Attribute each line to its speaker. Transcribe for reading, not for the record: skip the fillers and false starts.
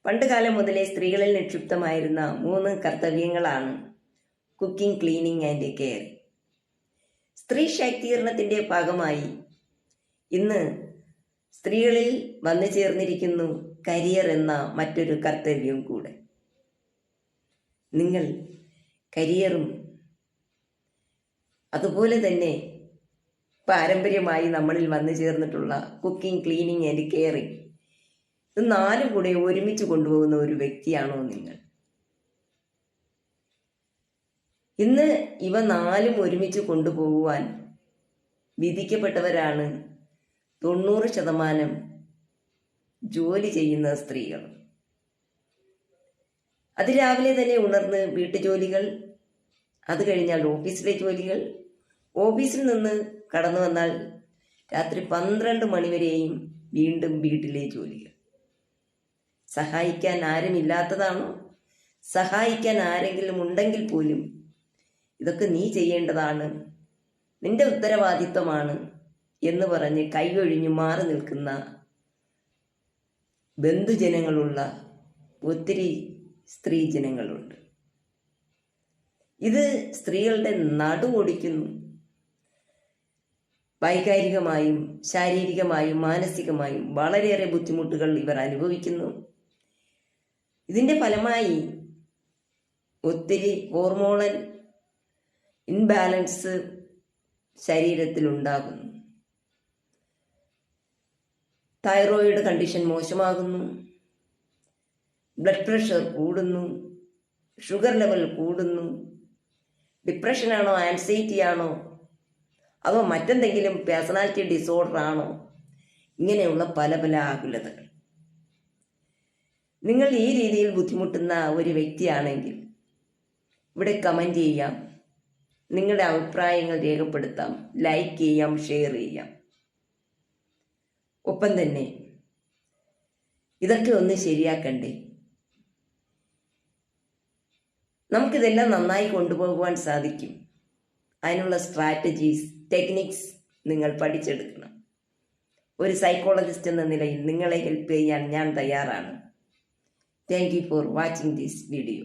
Speaker 1: പണ്ടുകാലം മുതലേ സ്ത്രീകളിൽ നിക്ഷിപ്തമായിരുന്ന 3 കർത്തവ്യങ്ങളാണ് cooking, cleaning and care. സ്ത്രീ ശാക്തീകരണത്തിൻ്റെ ഭാഗമായി ഇന്ന് സ്ത്രീകളിൽ വന്നു ചേർന്നിരിക്കുന്നു കരിയർ എന്ന മറ്റൊരു കർത്തവ്യവും കൂടെ. നിങ്ങൾ കരിയറും അതുപോലെ തന്നെ പാരമ്പര്യമായി നമ്മളിൽ വന്നു ചേർന്നിട്ടുള്ള കുക്കിംഗ്, ക്ലീനിങ് ആൻഡ് കെയറിങ്, ഇത് 4 കൂടെ ഒരുമിച്ച് കൊണ്ടുപോകുന്ന ഒരു വ്യക്തിയാണോ നിങ്ങൾ? ഇന്ന് ഇവ 4 ഒരുമിച്ച് കൊണ്ടുപോകുവാൻ വിധിക്കപ്പെട്ടവരാണ് 90% ജോലി ചെയ്യുന്ന സ്ത്രീകൾ. അതിരാവിലെ തന്നെ ഉണർന്ന് വീട്ടുജോലികൾ, അത് കഴിഞ്ഞാൽ ഓഫീസിലെ ജോലികൾ, ഓഫീസിൽ നിന്ന് കടന്നു വന്നാൽ രാത്രി 12 മണിവരെയും വീണ്ടും വീട്ടിലെ ജോലികൾ. സഹായിക്കാൻ ആരുമില്ലാത്തതാണോ? സഹായിക്കാൻ ആരെങ്കിലും ഉണ്ടെങ്കിൽ പോലും ഇതൊക്കെ നീ ചെയ്യേണ്ടതാണ്, നിന്റെ ഉത്തരവാദിത്വമാണ് എന്ന് പറഞ്ഞ് കൈയൊഴിഞ്ഞു മാറി നിൽക്കുന്ന ബന്ധുജനങ്ങളുള്ള ഒത്തിരി സ്ത്രീജനങ്ങളുണ്ട്. ഇത് സ്ത്രീകളുടെ നടുവൊടിക്കുന്നു. വൈകാരികമായും ശാരീരികമായും മാനസികമായും വളരെയേറെ ബുദ്ധിമുട്ടുകൾ ഇവർ അനുഭവിക്കുന്നു. ഇതിൻ്റെ ഫലമായി ഒത്തിരി ഹോർമോണൽ ഇൻബാലൻസ് ശരീരത്തിലുണ്ടാകുന്നു. തൈറോയിഡ് കണ്ടീഷൻ മോശമാകുന്നു, ബ്ലഡ് പ്രഷർ കൂടുന്നു, ഷുഗർ ലെവൽ കൂടുന്നു. ഡിപ്രഷനാണോ, ആൻസൈറ്റി ആണോ, അതോ മറ്റെന്തെങ്കിലും പേഴ്സണാലിറ്റി ഡിസോർഡർ ആണോ? ഇങ്ങനെയുള്ള പല പല ആകുലതകൾ. നിങ്ങൾ ഈ രീതിയിൽ ബുദ്ധിമുട്ടുന്ന ഒരു വ്യക്തിയാണെങ്കിൽ ഇവിടെ കമൻറ്റ് ചെയ്യാം, നിങ്ങളുടെ അഭിപ്രായങ്ങൾ രേഖപ്പെടുത്താം, ലൈക്ക് ചെയ്യാം, ഷെയർ ചെയ്യാം. ഒപ്പം തന്നെ ഇതൊക്കെ ഒന്ന് ശരിയാക്കണ്ടേ? നമുക്കിതെല്ലാം നന്നായി കൊണ്ടുപോകുവാൻ സാധിക്കും. അതിനുള്ള സ്ട്രാറ്റജീസ്, ടെക്നിക്സ് നിങ്ങൾ പഠിച്ചെടുക്കണം. ഒരു സൈക്കോളജിസ്റ്റ് എന്ന നിലയിൽ നിങ്ങളെ ഹെൽപ്പ് ചെയ്യാൻ ഞാൻ തയ്യാറാണ്. Thank you for watching this video.